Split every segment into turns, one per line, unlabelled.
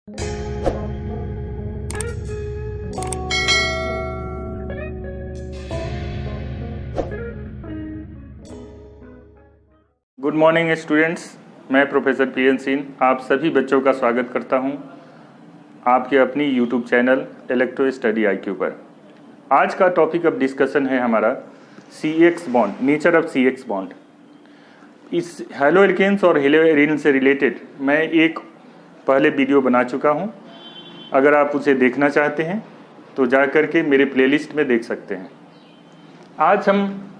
Good morning students, मैं professor PN Singh आप सभी बच्चों का स्वागत करता हूं आपके अपनी YouTube channel electro study IQ पर। आज का टॉपिक ऑफ डिस्कशन है हमारा CX bond, nature of CX bond. इस हेलो एल्केन्स और हेलो एरिन से रिलेटेड मैं एक पहले वीडियो बना चुका हूं। अगर आप उसे देखना चाहते हैं तो जा कर के मेरे प्लेलिस्ट में देख सकते हैं। आज हम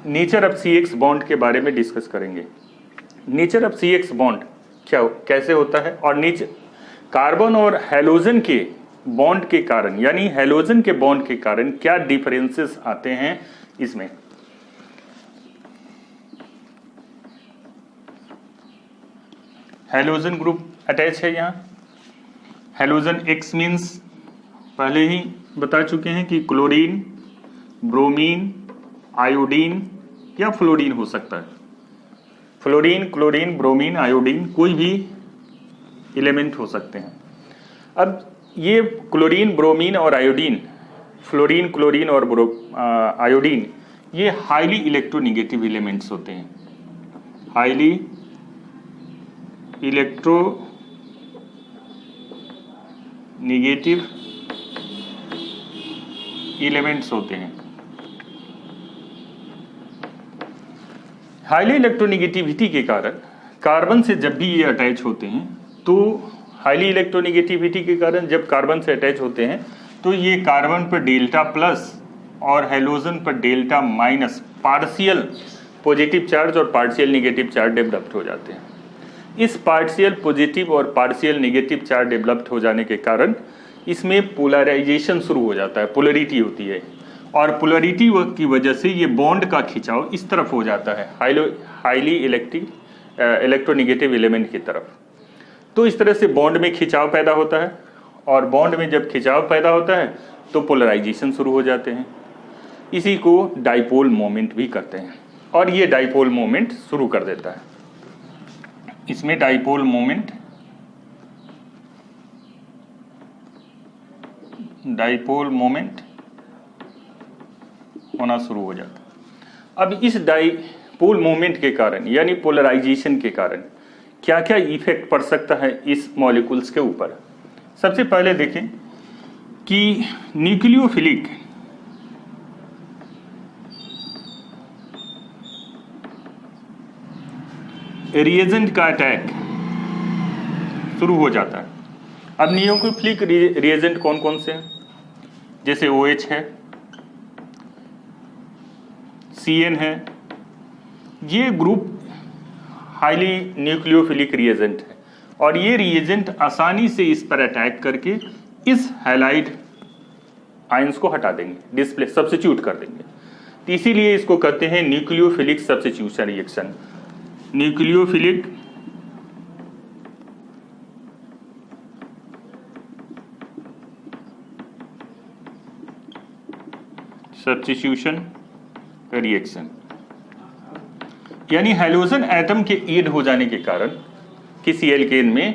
नेचर ऑफ CX बॉन्ड के बारे में डिस्कस करेंगे। नेचर ऑफ CX बॉन्ड कैसे होता है और कार्बन और हैलोजन के बॉन्ड के कारण, यानी हैलोजन के बॉन्ड के कारण क्या डिफरेंसेस आते हैं इसमें। हैलोजन ग्रुप अटैच है यहाँ। हैलोजन X मीन्स पहले ही बता चुके हैं कि क्लोरीन, ब्रोमीन, आयोडीन या फ्लोरीन हो सकता है। फ्लोरीन, क्लोरीन, ब्रोमीन, आयोडीन कोई भी एलिमेंट हो सकते हैं। अब ये क्लोरीन, ब्रोमीन और आयोडीन, फ्लोरीन, क्लोरीन और आयोडीन ये हाईली इलेक्ट्रोनेगेटिव एलिमेंट्स होते हैं। हाईली इलेक्ट्रोनेगेटिव एलिमेंट्स होते हैं। हाईली इलेक्ट्रोनेगेटिविटी के कारण कार्बन से जब भी ये अटैच होते हैं तो हाईली इलेक्ट्रोनेगेटिविटी के कारण जब कार्बन से अटैच होते हैं तो ये कार्बन पर डेल्टा प्लस और हैलोजन पर delta minus partial positive charge और पार्शियल नेगेटिव चार्ज डेवलप्ड हो जाते हैं। इस पार्शियल पॉजिटिव और पार्शियल नेगेटिव चार्ज डेवलप्ड हो जाने के कारण इसमें पोलराइजेशन शुरू हो जाता है, पोलरिटी होती है और पोलरिटी की वजह से ये बॉन्ड का खिंचाव इस तरफ हो जाता है, हाईली इलेक्ट्रोनेगेटिव एलिमेंट की तरफ। तो इस तरह से बॉन्ड में खिंचाव पैदा होता है और बॉन्ड में जब खिंचाव पैदा होता है तो पोलराइजेशन शुरू हो जाते हैं। इसी को डाइपोल मोमेंट भी कहते हैं और ये डाइपोल मोमेंट शुरू कर देता है। इसमें डाइपोल मोमेंट होना शुरू हो जाता है। अब इस डाइपोल मोमेंट के कारण यानी पोलराइजेशन के कारण क्या क्या इफेक्ट पड़ सकता है इस मॉलिक्यूल्स के ऊपर। सबसे पहले देखें कि न्यूक्लियोफिलिक रिएजेंट का अटैक शुरू हो जाता है। अब न्यूक्लियोफिलिक रिएजेंट कौन कौन से हैं? जैसे OH है, CN है, ये ग्रुप हाईली न्यूक्लियोफिलिक रिएजेंट है और ये रिएजेंट आसानी से इस पर अटैक करके इस हैलाइड आयंस को हटा देंगे, सब्स्टिट्यूट कर देंगे। तो इसीलिए इसको कहते हैं nucleophilic substitution reaction. Nucleophilic substitution reaction, यानी हैलोजन एटम के ऐड हो जाने के कारण किसी एल्केन में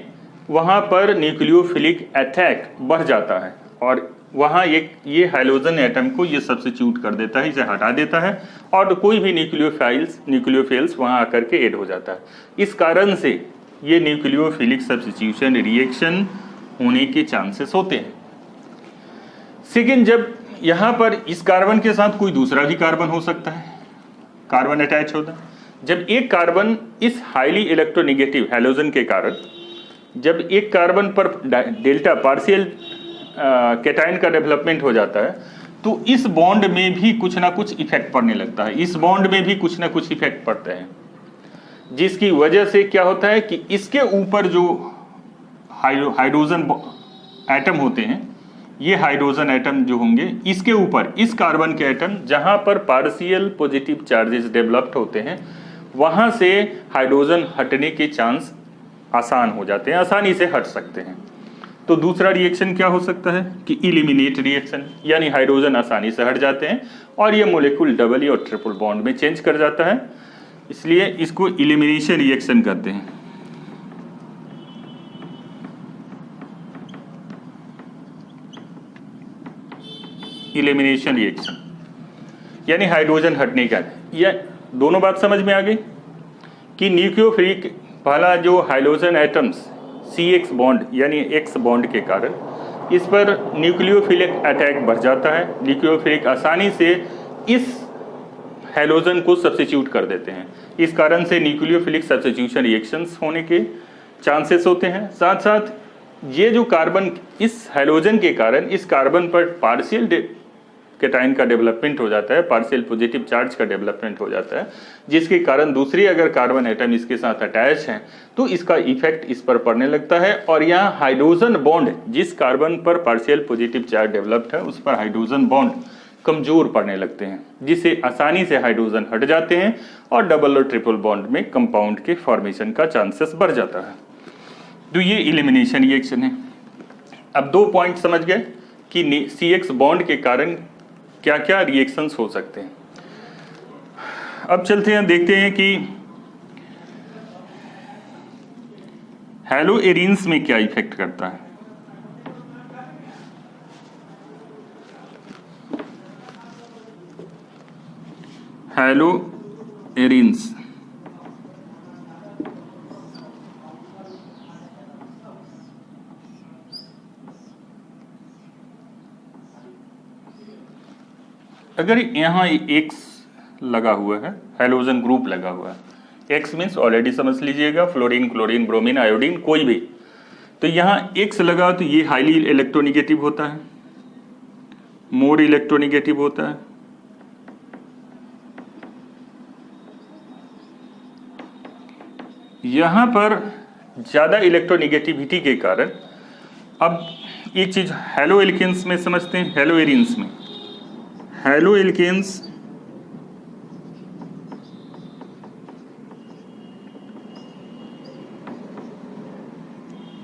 वहां पर न्यूक्लियोफिलिक अटैक बढ़ जाता है और वहां ये हैलोजन एटम को ये सब्स्टिट्यूट कर देता है, इसे हटा देता है और कोई भी न्यूक्लियोफिल्स वहां आकर के ऐड हो जाता है। इस कारण से ये न्यूक्लियोफिलिक सब्स्टिट्यूशन रिएक्शन होने के चांसेस होते हैं। सेकेंड, जब यहाँ पर इस कार्बन के साथ कोई दूसरा भी कार्बन हो सकता है, कार्बन अटैच होता है। जब एक कार्बन इस हाईली इलेक्ट्रोनेगेटिव हैलोजन के कारण जब एक कार्बन पर डेल्टा पार्शियल कैटायन का डेवलपमेंट हो जाता है तो इस बॉन्ड में भी कुछ ना कुछ इफेक्ट पड़ने लगता है, इस बॉन्ड में भी कुछ ना कुछ इफेक्ट पड़ते हैं, जिसकी वजह से क्या होता है कि इसके ऊपर जो हाइड्रोजन एटम होते हैं, ये हाइड्रोजन एटम जो होंगे इसके ऊपर इस कार्बन के एटम जहां पर पार्शियल पॉजिटिव चार्जेस डेवलप्ड होते हैं वहां से हाइड्रोजन हटने के चांस आसान हो जाते हैं, आसानी से हट सकते हैं। तो दूसरा रिएक्शन क्या हो सकता है कि इलिमिनेट रिएक्शन, यानी हाइड्रोजन आसानी से हट जाते हैं और ये मोलिक्यूल डबल और ट्रिपल बॉन्ड में चेंज कर जाता है, इसलिए इसको इलिमिनेशन रिएक्शन कहते हैं। इलिमिनेशन रिएक्शन, यानी हाइड्रोजन हटने का। यह दोनों बात समझ में आ गई कि न्यूक्लियोफिलिक पहला जो हाइड्रोजन एटम्स CX बॉन्ड यानी X बॉन्ड के कारण इस पर न्यूक्लियोफिलिक अटैक बढ़ जाता है। न्यूक्लियोफिलिक आसानी से इस हाइड्रोजन को सब्स्टिट्यूट कर देते हैं। इस कारण से न्यूक्लियोफिलिक सब्स्टिट्यूशन रिएक्शंस होने के चांसेस होते हैं। साथ साथ ये जो कार्बन इस हाइड्रोजन के कारण इस कार्बन पर पार्शियल कैटायन का डेवलपमेंट हो जाता है, पार्शियल पॉजिटिव चार्ज का डेवलपमेंट हो जाता है, जिसके कारण दूसरी अगर कार्बन एटम इसके साथ अटैच है तो इसका इफेक्ट इस पर पड़ने लगता है। और यहाँ हाइड्रोजन बॉन्ड जिस कार्बन पर पार्शियल पॉजिटिव चार्ज डेवलप्ड है उस पर हाइड्रोजन बॉन्ड कमजोर पड़ने लगते हैं, जिससे आसानी से हाइड्रोजन हट जाते हैं और डबल और ट्रिपल बॉन्ड में कंपाउंड के फॉर्मेशन का चांसेस बढ़ जाता है। तो ये इलिमिनेशन रिएक्शन है। अब 2 पॉइंट समझ गए कि CX बॉन्ड के कारण क्या क्या रिएक्शंस हो सकते हैं। अब चलते हैं, देखते हैं कि हैलोएरिन्स में क्या इफेक्ट करता है। हैलोएरिन्स अगर यहाँ X लगा हुआ है, हैलोजन ग्रुप लगा हुआ है, X मीन्स ऑलरेडी समझ लीजिएगा फ्लोरीन, क्लोरीन, ब्रोमीन, आयोडीन कोई भी, तो यहाँ X लगा तो ये हाईली इलेक्ट्रोनिगेटिव होता है, मोर इलेक्ट्रोनिगेटिव होता है। यहाँ पर ज़्यादा इलेक्ट्रोनिगेटिविटी के कारण, अब एक चीज़ हैलो एल्केन्स में समझते हैं, हैलोएरिन्स में हैलो एल्केन्स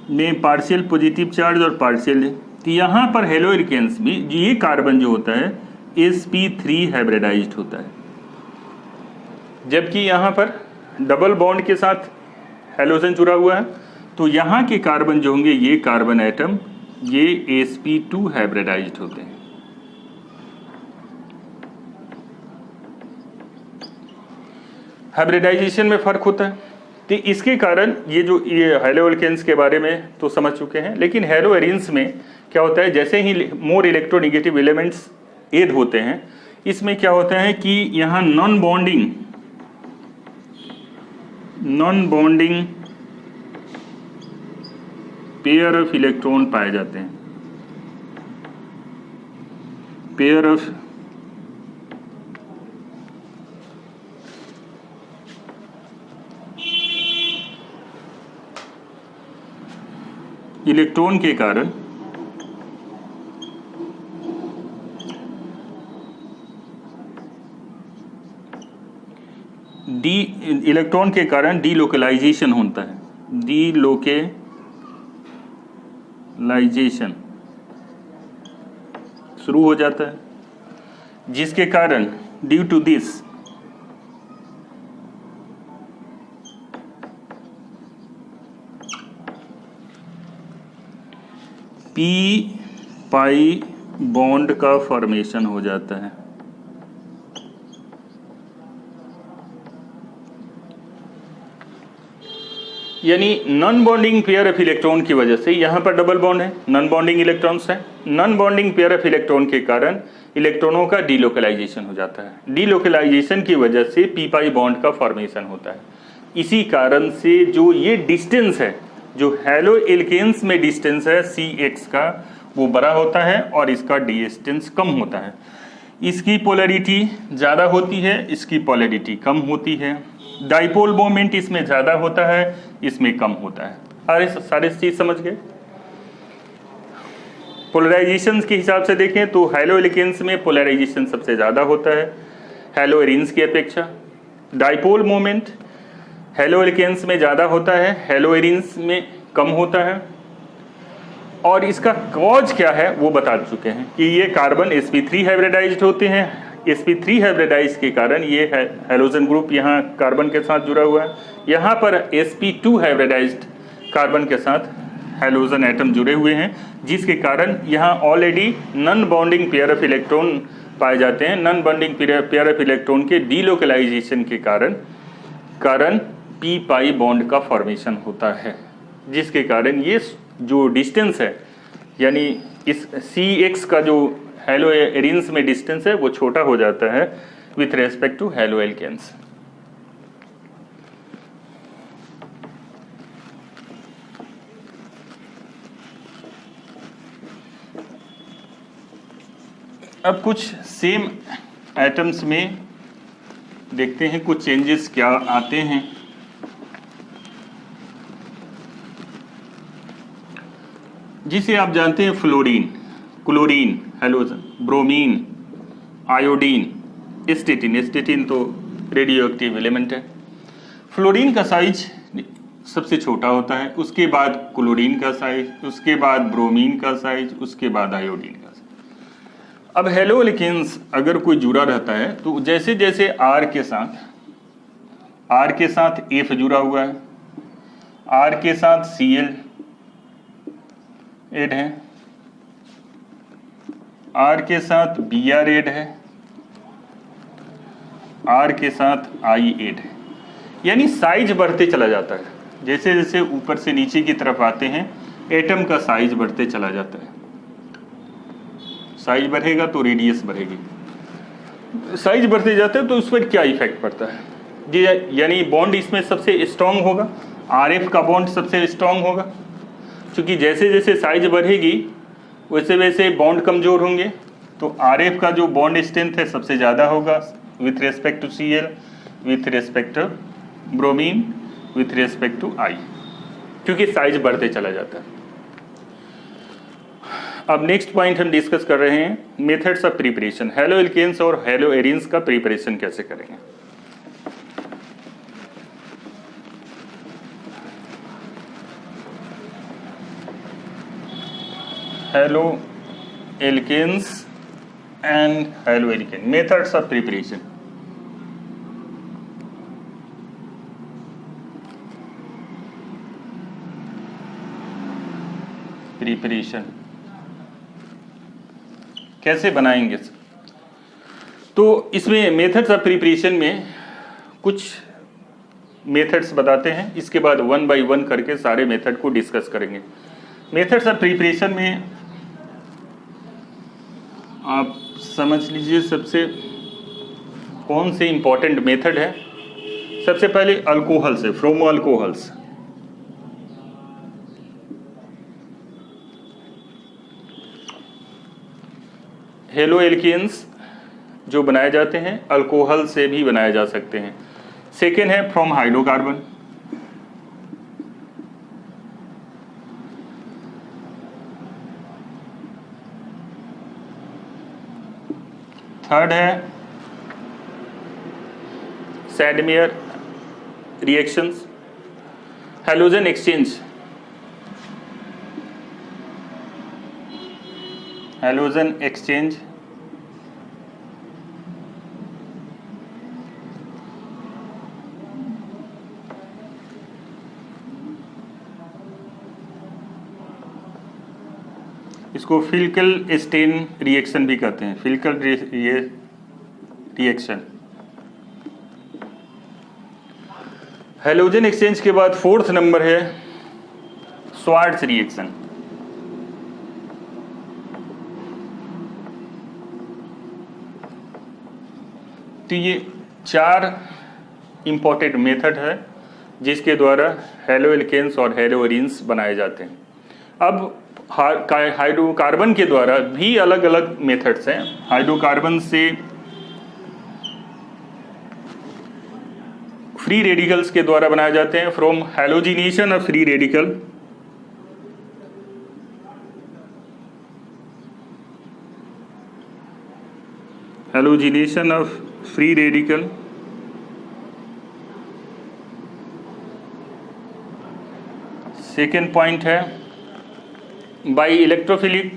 में पार्शियल पॉजिटिव चार्ज और पार्शियल, तो यहाँ पर हैलो एल्केन्स में ये कार्बन जो होता है sp3 हाइब्रिडाइज्ड होता है, जबकि यहाँ पर डबल बॉन्ड के साथ हैलोजन जुड़ा हुआ है। तो यहाँ के कार्बन जो होंगे ये कार्बन एटम ये sp2 हाइब्रिडाइज्ड होते हैं। हाइब्रिडाइजेशन में फर्क होता है, तो इसके कारण ये हैलो एल्केन्स के बारे में तो समझ चुके हैं। लेकिन हैलोएरिन्स में क्या होता है, जैसे ही मोर इलेक्ट्रोनिगेटिव एलिमेंट्स ऐड होते हैं, इसमें क्या होता है कि यहाँ non bonding pair of electron पाए जाते हैं, पेयर ऑफ इलेक्ट्रॉन के कारण इलेक्ट्रॉन के कारण डीलोकलाइजेशन होता है, डीलोकलाइजेशन शुरू हो जाता है, जिसके कारण due to this P pi bond का फॉर्मेशन हो जाता है। यानी non bonding pair of electron की वजह से यहाँ पर डबल बॉन्ड है, नॉन बॉन्डिंग इलेक्ट्रॉन्स है, non bonding pair of electron के कारण इलेक्ट्रॉनों का डीलोकलाइजेशन हो जाता है। डीलोकलाइजेशन की वजह से पी पाई बॉन्ड का फॉर्मेशन होता है। इसी कारण से जो ये डिस्टेंस है, जो हैलो एल्केन्स में डिस्टेंस है CX का, वो बड़ा होता है और इसका डिस्टेंस कम होता है। इसकी पोलैरिटी ज़्यादा होती है, इसकी पोलैरिटी कम होती है। डाइपोल मोमेंट इसमें ज़्यादा होता है, इसमें कम होता है। अरे सारे चीज़ समझ गए। पोलराइजेशन के हिसाब से देखें तो हैलो एल्केन्स में पोलराइजेशन सबसे ज़्यादा होता है हैलोएरिन्स की अपेक्षा। डाइपोल मोमेंट हैलो एल्केन्स में ज़्यादा होता है, हैलोएरिन्स में कम होता है। और इसका कॉज क्या है वो बता चुके हैं कि ये कार्बन sp3 हाइब्रिडाइज्ड होते हैं। sp3 हाइब्रिडाइज के कारण ये हैलोजन ग्रुप यहाँ कार्बन के साथ जुड़ा हुआ है। यहाँ पर sp2 हाइब्रिडाइज्ड कार्बन के साथ हैलोजन एटम जुड़े हुए हैं, जिसके कारण यहाँ already non bonding pair of electron पाए जाते हैं। Non bonding pair of electron के डीलोकलाइजेशन के कारण पी पाई बॉन्ड का फॉर्मेशन होता है, जिसके कारण ये जो डिस्टेंस है, यानी इस CX का जो हैलो एरिन्स में डिस्टेंस है वो छोटा हो जाता है with respect to haloalkanes. अब कुछ सेम एटम्स में देखते हैं कुछ चेंजेस क्या आते हैं। जिसे आप जानते हैं fluorine, chlorine, halogen, bromine, iodine, एस्टेटिन तो रेडियो एक्टिव एलिमेंट है। फ्लोरीन का साइज सबसे छोटा होता है, उसके बाद क्लोरीन का साइज, उसके बाद ब्रोमीन का साइज, उसके बाद आयोडीन का साइज। अब हैलो एल्केन्स अगर कोई जुड़ा रहता है तो जैसे जैसे R के साथ F जुड़ा हुआ है, R के साथ Cl एड है, R के साथ Br एड है, R के साथ I एड है, यानी साइज बढ़ते चला जाता है। जैसे जैसे ऊपर से नीचे की तरफ आते हैं एटम का साइज बढ़ते चला जाता है। साइज बढ़ेगा तो रेडियस बढ़ेगी, साइज बढ़ते जाता है तो उस पर क्या इफेक्ट पड़ता है जी, यानी बॉन्ड इसमें सबसे स्ट्रांग होगा, RF का बॉन्ड सबसे स्ट्रांग होगा, क्योंकि जैसे जैसे साइज बढ़ेगी वैसे वैसे बॉन्ड कमजोर होंगे, तो RF का जो बॉन्ड स्ट्रेंथ है सबसे ज़्यादा होगा with respect to Cl, with respect to bromine, with respect to I, क्योंकि साइज बढ़ते चला जाता है। अब नेक्स्ट पॉइंट हम डिस्कस कर रहे हैं methods of preparation. Haloalkanes और हैलो एरिन्स का प्रिपरेशन कैसे करेंगे। Haloalkanes and haloalkane, methods of preparation. Preparation कैसे बनाएंगे, तो इसमें मेथड्स ऑफ प्रिपरेशन में कुछ मेथड्स बताते हैं, इसके बाद 1 बाय 1 करके सारे मेथड को डिस्कस करेंगे। मेथड्स ऑफ प्रिपरेशन में आप समझ लीजिए सबसे कौन से इंपॉर्टेंट मेथड है। सबसे पहले अल्कोहल से, फ्रोमो अल्कोहल्स, हेलो एल्केन्स जो बनाए जाते हैं अल्कोहल से भी बनाए जा सकते हैं। सेकेंड है फ्रॉम हाइड्रोकार्बन, थर्ड है Sandmeyer reactions, halogen exchange, halogen exchange, इसको फिल्कल स्टेन रिएक्शन भी कहते हैं, फिल्कल रिएक्शन। हैलोजन एक्सचेंज के बाद फोर्थ नंबर है स्वार्ट्ज रिएक्शन। तो ये 4 इंपॉर्टेंट मेथड है जिसके द्वारा हैलो एल्केन्स और हैलो एरिन्स बनाए जाते हैं। अब हाइड्रोकार्बन के द्वारा भी अलग अलग मेथड्स हैं। हाइड्रोकार्बन से फ्री रेडिकल्स के द्वारा बनाए जाते हैं, from halogenation of free radical, halogenation of free radical, second point है by electrophilic,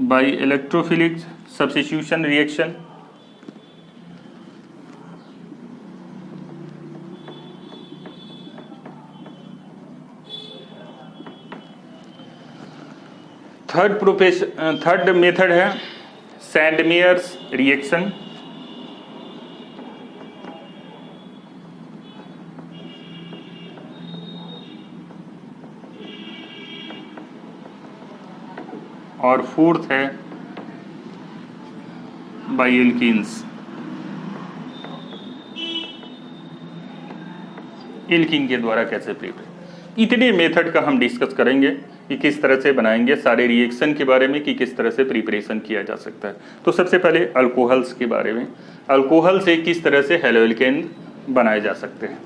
by electrophilic substitution reaction, third method है सैंडमेयर्स रिएक्शन। और फोर्थ है बाई एल्कीन्स। एल्कीन के द्वारा कैसे प्रिपरेट, इतने मेथड का हम डिस्कस करेंगे कि किस तरह से बनाएंगे, सारे रिएक्शन के बारे में कि किस तरह से प्रिपरेशन किया जा सकता है। तो सबसे पहले अल्कोहल्स के बारे में, अल्कोहल से किस तरह से हैलोएल्केन बनाए जा सकते हैं।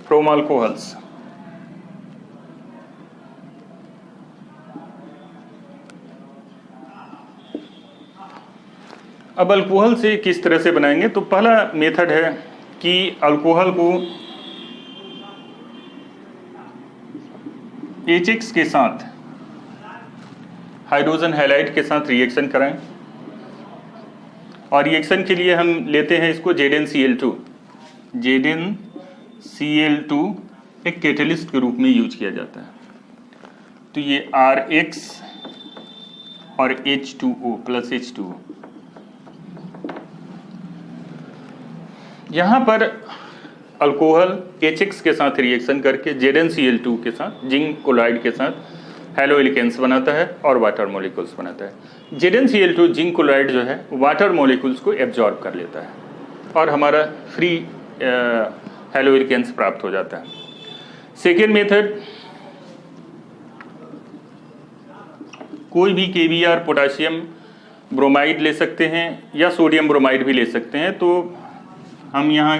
फ्रॉम अल्कोहल्स, अब अल्कोहल से किस तरह से बनाएंगे, तो पहला मेथड है कि अल्कोहल को HX के साथ हाइड्रोजन हैलाइड के साथ रिएक्शन कराएं, और रिएक्शन के लिए हम लेते हैं इसको ZnCl2। ZnCl2 एक कैटलिस्ट के रूप में यूज किया जाता है। तो ये RX और H2O प्लस H2O, यहाँ पर अल्कोहल HX के साथ रिएक्शन करके ZnCl2 के साथ जिंक क्लोराइड के साथ हैलोएल्केन्स बनाता है और वाटर मॉलिक्यूल्स बनाता है। ZnCl2 जिंक क्लोराइड जो है वाटर मॉलिक्यूल्स को एब्जॉर्ब कर लेता है और हमारा फ्री हैलोएल्केन्स प्राप्त हो जाता है। सेकेंड मेथड, कोई भी KBr पोटासियम ब्रोमाइड ले सकते हैं या सोडियम ब्रोमाइड भी ले सकते हैं। तो हम यहाँ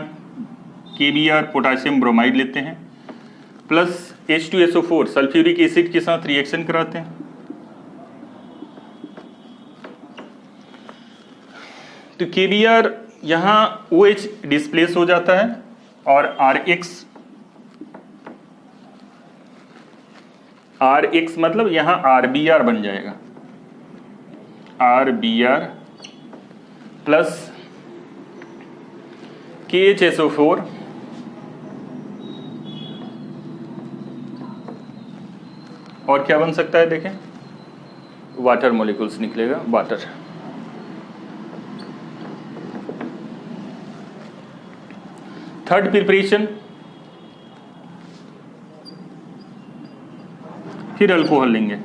KBr पोटासियम ब्रोमाइड लेते हैं प्लस H2SO4 सल्फ्यूरिक एसिड के साथ रिएक्शन कराते हैं। तो KBr यहाँ OH डिस्प्लेस हो जाता है और RX मतलब यहाँ RBr बन जाएगा, RBr प्लस KHSO4 और क्या बन सकता है देखें, वाटर मॉलिक्यूल्स निकलेगा, वाटर। थर्ड प्रिपरेशन, फिर अल्कोहल लेंगे।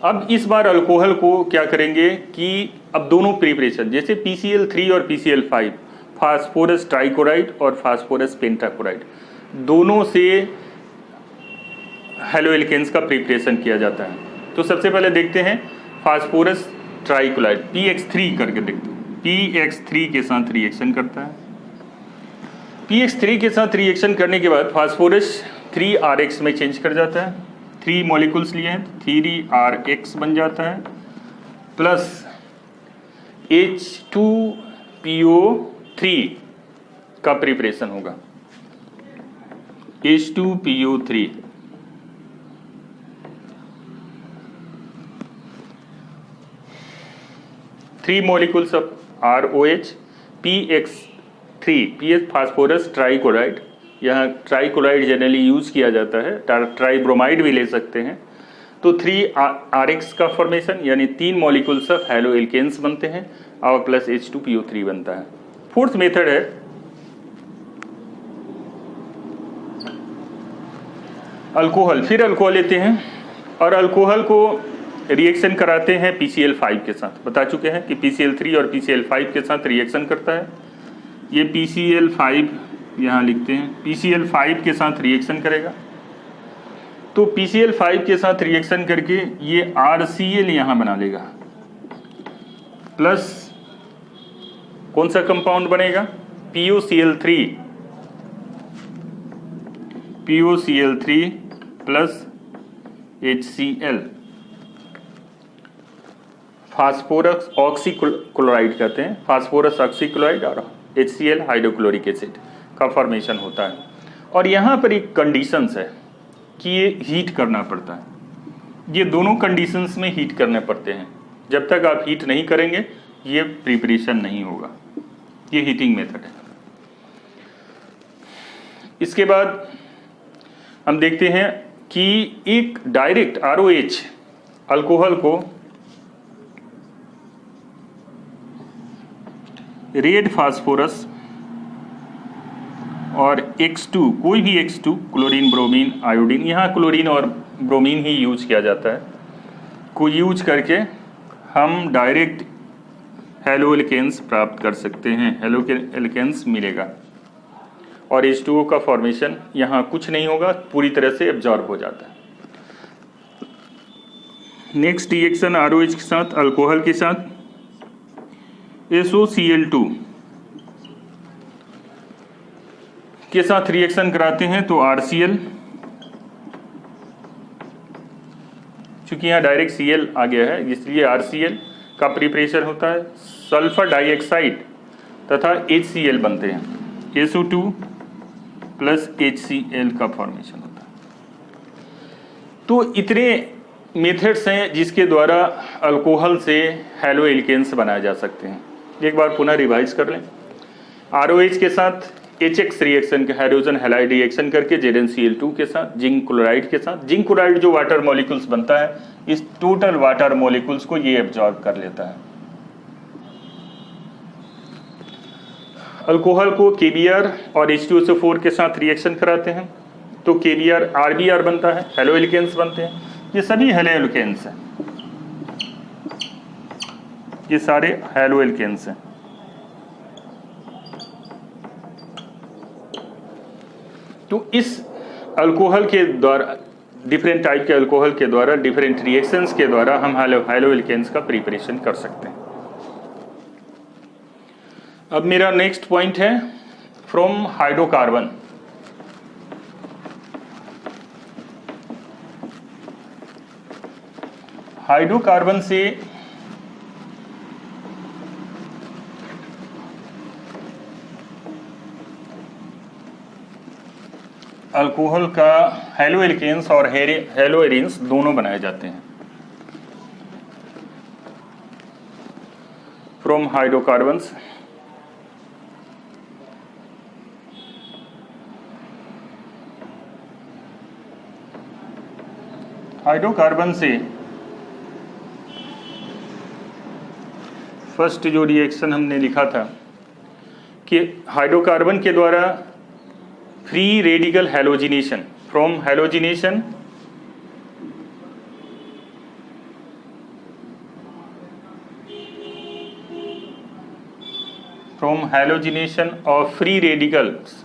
अब इस बार अल्कोहल को क्या करेंगे कि अब दोनों प्रिपरेशन जैसे PCl3 और PCl5, फास्फोरस ट्राइक्लोराइड और फास्फोरस पेंटाक्लोराइड, दोनों से हैलोएल्केन्स का प्रिपरेशन किया जाता है। तो सबसे पहले देखते हैं फास्फोरस ट्राइक्लोराइड PX3 करके देखते हैं। PX3 के साथ रिएक्शन करता है। PX3 के साथ रिएक्शन करने के बाद फास्फोरस 3RX में चेंज कर जाता है। 3 मॉलिक्यूल्स लिए हैं, 3RX बन जाता है प्लस H2PO3 का प्रिपरेशन होगा, H2PO3। Three molecules of ROH, PX3, PX phosphorus trichloride, यहाँ ट्राइक्लोराइड जनरली यूज किया जाता है, ट्राइब्रोमाइड भी ले सकते हैं। तो 3RX का फॉर्मेशन यानी 3 मॉलिक्यूल्स ऑफ हैलोएल्केन्स बनते हैं और प्लस H2PO3 बनता है। फोर्थ मेथड है अल्कोहल, फिर अल्कोहल लेते हैं और अल्कोहल को रिएक्शन कराते हैं PCl5 के साथ। बता चुके हैं कि PCl3 और PCl5 के साथ रिएक्शन करता है। ये PCl5 यहाँ लिखते हैं, PCl5 के साथ रिएक्शन करेगा। तो PCl5 के साथ रिएक्शन करके ये RCl यहाँ बना लेगा, प्लस कौन सा कंपाउंड बनेगा, POCl3 plus HCl, phosphorus oxychloride कहते हैं, फास्फोरस ऑक्सीक्लोराइड और HCl हाइड्रोक्लोरिक एसिड का फॉर्मेशन होता है। और यहाँ पर एक कंडीशंस है कि ये हीट करना पड़ता है, ये दोनों कंडीशंस में हीट करने पड़ते हैं। जब तक आप हीट नहीं करेंगे ये प्रिपरेशन नहीं होगा। ये हीटिंग मेथड है। इसके बाद हम देखते हैं कि एक डायरेक्ट ROH अल्कोहल को रेड फास्फोरस और X2, कोई भी X2, क्लोरीन, ब्रोमीन, आयोडीन, यहाँ क्लोरीन और ब्रोमीन ही यूज किया जाता है, को यूज करके हम डायरेक्ट हेलो एल्केन्स प्राप्त कर सकते हैं। हेलो एल्केन्स मिलेगा और H2O का फॉर्मेशन यहाँ कुछ नहीं होगा, पूरी तरह से एब्जॉर्ब हो जाता है। नेक्स्ट रिएक्शन ROH के साथ, अल्कोहल के साथ SOCl2 के साथ रिएक्शन कराते हैं तो RCl, चूंकि यहाँ डायरेक्ट Cl आ गया है इसलिए RCl का प्रिपरेशन होता है। सल्फर डाइऑक्साइड तथा HCl बनते हैं, SO2 प्लस HCl का फॉर्मेशन होता है। तो इतने मेथड्स हैं जिसके द्वारा अल्कोहल से हेलो एल्केन्स बनाए जा सकते हैं। एक बार पुनः रिवाइज कर लें। ROH के साथ HX रिएक्शन के हाइड्रोजन हैलाइड रिएक्शन करके ZnCl2 के साथ, जिंक क्लोराइड के साथ, जिंक क्लोराइड जो वाटर मॉलिक्यूल्स बनता है, इस टोटल वाटर मॉलिक्यूल्स को ये एब्जॉर्ब कर लेता है। अल्कोहल को KBr और H2SO4 के साथ रिएक्शन कराते हैं तो KBr RBr बनता है, हेलो एल्केन्स बनते हैं। ये सभी हेलो एल्केन्स हैं, ये सारे हेलो एल्केन्स हैं। तो इस अल्कोहल के द्वारा, डिफरेंट टाइप के अल्कोहल के द्वारा, डिफरेंट रिएक्शंस के द्वारा हम हेलो एल्केन्स का प्रिपरेशन कर सकते हैं। अब मेरा नेक्स्ट पॉइंट है फ्रॉम हाइड्रोकार्बन। हाइड्रोकार्बन से अल्कोहल का हेलो एल्केन्स और हेलो एरीन्स दोनों बनाए जाते हैं। फ्रॉम हाइड्रोकार्बन्स हाइड्रोकार्बन से फर्स्ट जो रिएक्शन हमने लिखा था कि हाइड्रोकार्बन के द्वारा free radical halogenation, from halogenation of free radicals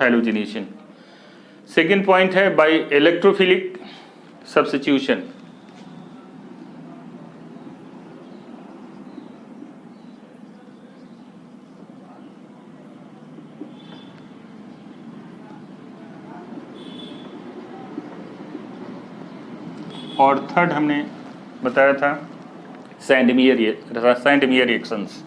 halogenation. Second point है बाय इलेक्ट्रोफिलिक सब्स्टिट्यूशन। और थर्ड हमने बताया था सैंडमियर रिएक्शंस।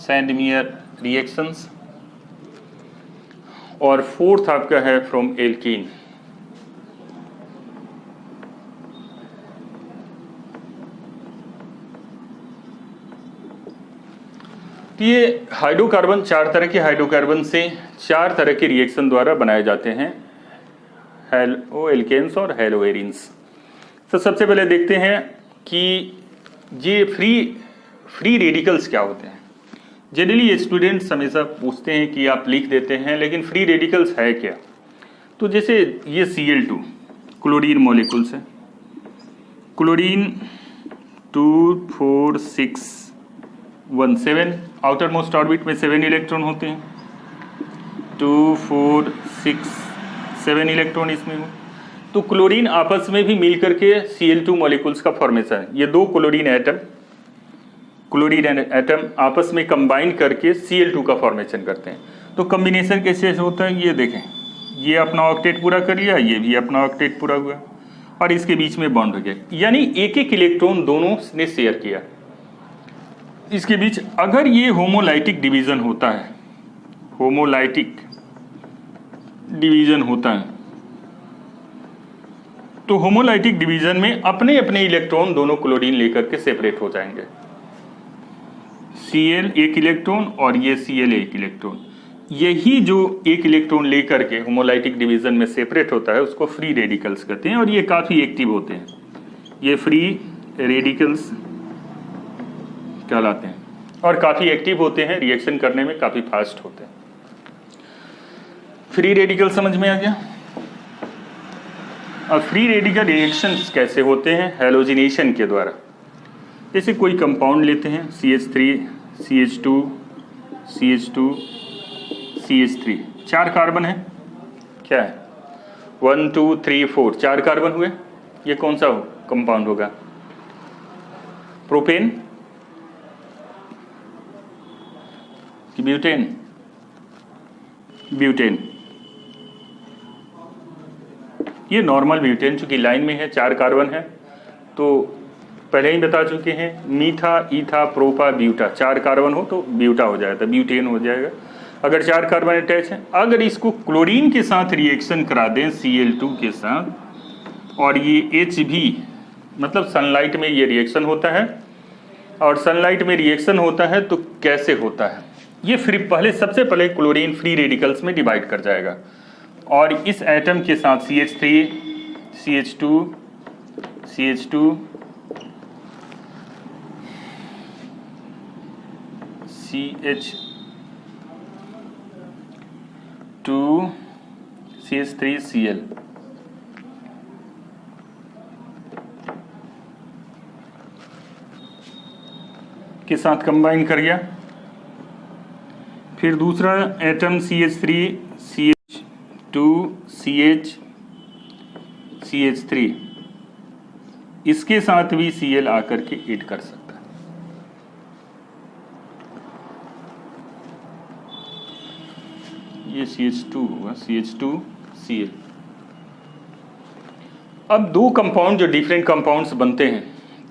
सैंडमियर रिएक्शंस और फोर्थ आपका है फ्रॉम एल्कीन। तो ये हाइड्रोकार्बन, चार तरह के हाइड्रोकार्बन से चार तरह के रिएक्शन द्वारा बनाए जाते हैं, हेलो एल्केन्स और हेलो एरीन्स। तो सबसे पहले देखते हैं कि ये फ्री रेडिकल्स क्या होते हैं। जनरली स्टूडेंट्स हमेशा पूछते हैं कि आप लिख देते हैं, लेकिन फ्री रेडिकल्स है क्या। तो जैसे ये Cl2 क्लोरीन मॉलिक्यूल्स है, क्लोरीन 2 4 6 1 7, आउटर मोस्ट ऑर्बिट में 7 इलेक्ट्रॉन होते हैं, 2 4 6 7 इलेक्ट्रॉन इसमें हो। तो क्लोरीन आपस में भी मिल करके Cl2 मॉलिक्यूल्स का फॉर्मेशन है। ये दो क्लोरीन एटम आपस में कंबाइन करके Cl2 का फॉर्मेशन करते हैं। तो कॉम्बिनेशन कैसे होता है ये देखें, ये अपना ऑक्टेट पूरा कर लिया, ये भी अपना ऑक्टेट पूरा हुआ, और इसके बीच में बॉन्ड हो गया, यानी एक एक इलेक्ट्रॉन दोनों ने शेयर किया इसके बीच। अगर ये होमोलाइटिक डिवीजन होता है, होमोलाइटिक डिवीजन होता है, तो होमोलाइटिक डिवीजन में अपने अपने इलेक्ट्रॉन दोनों क्लोरीन लेकर के सेपरेट हो जाएंगे। Cl एक इलेक्ट्रॉन और ये Cl एक इलेक्ट्रॉन, यही जो एक इलेक्ट्रॉन लेकर के होमोलाइटिक डिवीजन में सेपरेट होता है उसको फ्री रेडिकल्स कहते हैं, और ये काफी एक्टिव होते हैं। ये फ्री रेडिकल्स कहलाते हैं और काफी एक्टिव होते हैं, रिएक्शन करने में काफी फास्ट होते हैं। फ्री रेडिकल समझ में आ गया। अब फ्री रेडिकल रिएक्शंस कैसे होते हैं? हैलोजिनेशन के द्वारा। जैसे कोई कंपाउंड लेते हैं CH3 CH2 CH2 CH3, 4 carbon है, क्या है 1 2 3 4 4 कार्बन हुए। ये कौन सा कंपाउंड होगा? प्रोपेन कि ब्यूटेन? ब्यूटेन। ये नॉर्मल ब्यूटेन, चूंकि लाइन में है, 4 कार्बन है, तो पहले ही बता चुके हैं मीथा ईथा प्रोपा ब्यूटा, 4 कार्बन हो तो ब्यूटा हो जाएगा, ब्यूटेन हो जाएगा। अगर 4 कार्बन अटैच है, अगर इसको क्लोरीन के साथ रिएक्शन करा दें Cl2 के साथ, और ये Hb, मतलब सनलाइट में ये रिएक्शन होता है, और सनलाइट में रिएक्शन होता है तो कैसे होता है? ये सबसे पहले क्लोरीन फ्री रेडिकल्स में डिवाइड कर जाएगा, और इस एटम के साथ CH3 CH2 CH2 CH2 CH3 Cl के साथ कंबाइन कर गया। फिर दूसरा एटम CH3 CH2 CH3, इसके साथ भी Cl आकर के ऐड कर सकता है। ये CH2 होगा, CH2 Cl। अब दो कंपाउंड जो डिफरेंट कंपाउंड्स बनते हैं,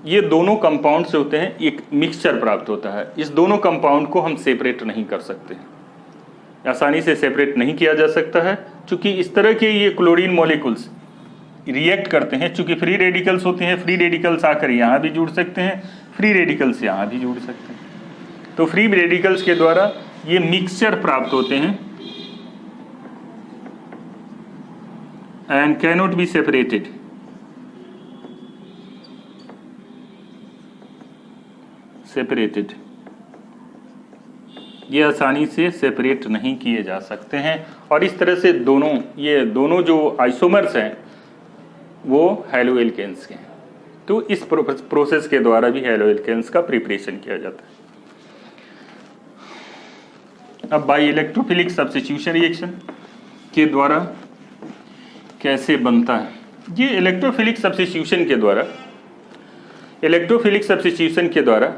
ये दोनों कंपाउंड से होते हैं, एक मिक्सचर प्राप्त होता है। इस दोनों कंपाउंड को हम सेपरेट नहीं कर सकते, आसानी से सेपरेट नहीं किया जा सकता है, क्योंकि इस तरह के ये क्लोरीन मॉलिक्यूल्स रिएक्ट करते हैं। चूंकि फ्री रेडिकल्स होते हैं, फ्री रेडिकल्स आकर यहाँ भी जुड़ सकते हैं, फ्री रेडिकल्स यहाँ भी जुड़ सकते हैं। तो फ्री रेडिकल्स के द्वारा ये मिक्सचर प्राप्त होते हैं and cannot be separated. Separated, ये आसानी से सेपरेट नहीं किए जा सकते हैं, और इस तरह से ये दोनों जो आइसोमर्स हैं वो हैलो एल्केन्स के हैं। तो इस प्रोसेस के द्वारा भी हैलो एल्केन्स का प्रिपरेशन किया जाता है। अब बाई इलेक्ट्रोफिलिक सब्स्टिट्यूशन रिएक्शन के द्वारा कैसे बनता है? ये इलेक्ट्रोफिलिक सब्स्टिट्यूशन के द्वारा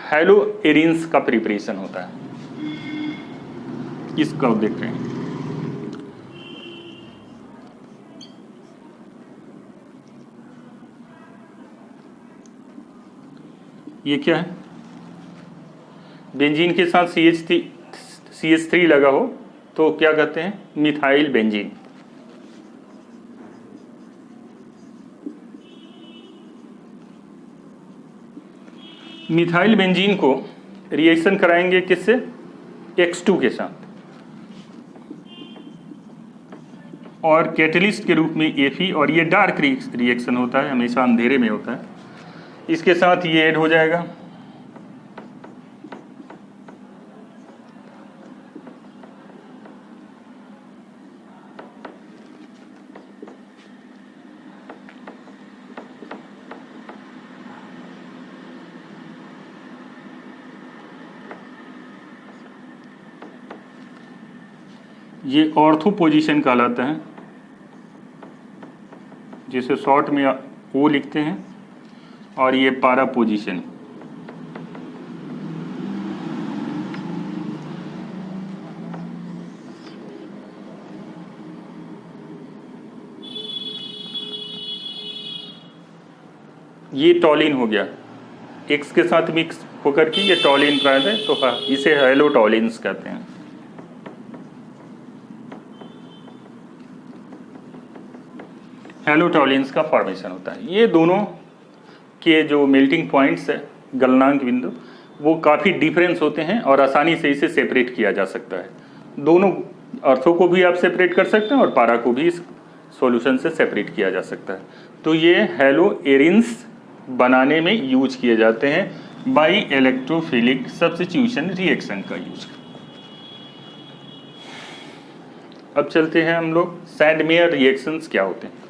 हैलो एरिन्स का प्रिपरेशन होता है। इसका देख रहे हैं, ये क्या है? बेंजीन के साथ CH3 लगा हो तो क्या कहते हैं? Methyl benzene. मिथाइल बेंजीन को रिएक्शन कराएंगे किससे? X2 के साथ, और कैटलिस्ट के रूप में Fe, और ये डार्क रिएक्शन होता है, हमेशा अंधेरे में होता है। इसके साथ ये ऐड हो जाएगा। ये ऑर्थो पोजीशन कहलाता है, जिसे शॉर्ट में O लिखते हैं, और ये पारा पोजीशन। ये टॉलिन हो गया, X के साथ मिक्स होकर के ये टॉलिन प्राय है, तो हाँ इसे हैलोटॉलिन्स कहते हैं। हैलोटॉलिन्स का फॉर्मेशन होता है। ये दोनों के जो मेल्टिंग पॉइंट्स है, गलनांक बिंदु, वो काफ़ी डिफरेंस होते हैं और आसानी से इसे सेपरेट किया जा सकता है। दोनों अर्थों को भी आप सेपरेट कर सकते हैं और पारा को भी इस सॉल्यूशन से सेपरेट किया जा सकता है। तो ये हैलोएरिन्स बनाने में यूज किए जाते हैं बाई इलेक्ट्रोफिलिक सब्स्टिट्यूशन रिएक्शन का यूज। अब चलते हैं हम लोग सैंडमेयर रिएक्शंस क्या होते हैं।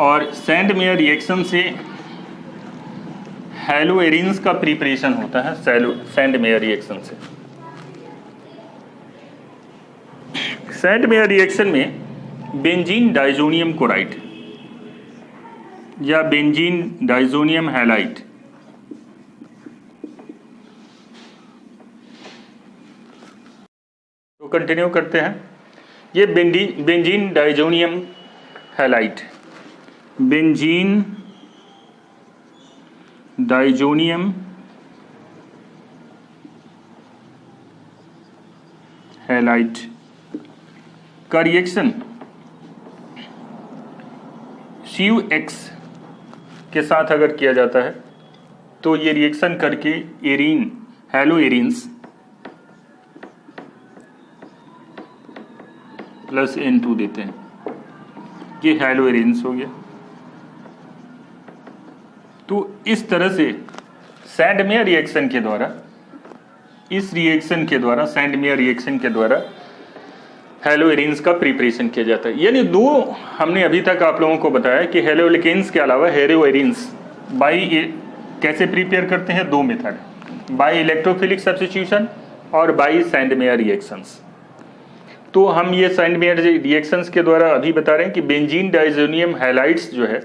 और सैंडमेयर रिएक्शन से हैलोएरिन्स का प्रिपरेशन होता है सैंडमेयर रिएक्शन से। सैंडमेयर रिएक्शन में बेंजीन डाइजोनियम क्लोराइड या बेंजीन डाइजोनियम हैलाइड तो कंटिन्यू करते हैं। ये benzene diazonium halide, benzene diazonium halide का रिएक्शन CuX के साथ अगर किया जाता है तो ये रिएक्शन करके एरीन हैलोएरिन्स प्लस N2 देते हैं। ये हैलोएरिन्स हो गया। तो इस तरह से सैंडमेयर रिएक्शन के द्वारा, इस रिएक्शन के द्वारा, सैंडमेयर रिएक्शन के द्वारा हैलोएरिन्स का प्रिपरेशन किया जाता है। यानी दो हमने अभी तक आप लोगों को बताया कि हैलोएल्केन्स के अलावा हैलोएरिन्स कैसे प्रिपेयर करते हैं, दो मेथड, बाई इलेक्ट्रोफिलिक सब्स्टिट्यूशन और बाई सैंडमेयर रिएक्शंस। तो हम ये सैंडमेयर रिएक्शंस के द्वारा अभी बता रहे हैं कि बेंजीन डाइजोनियम हैलाइड्स जो है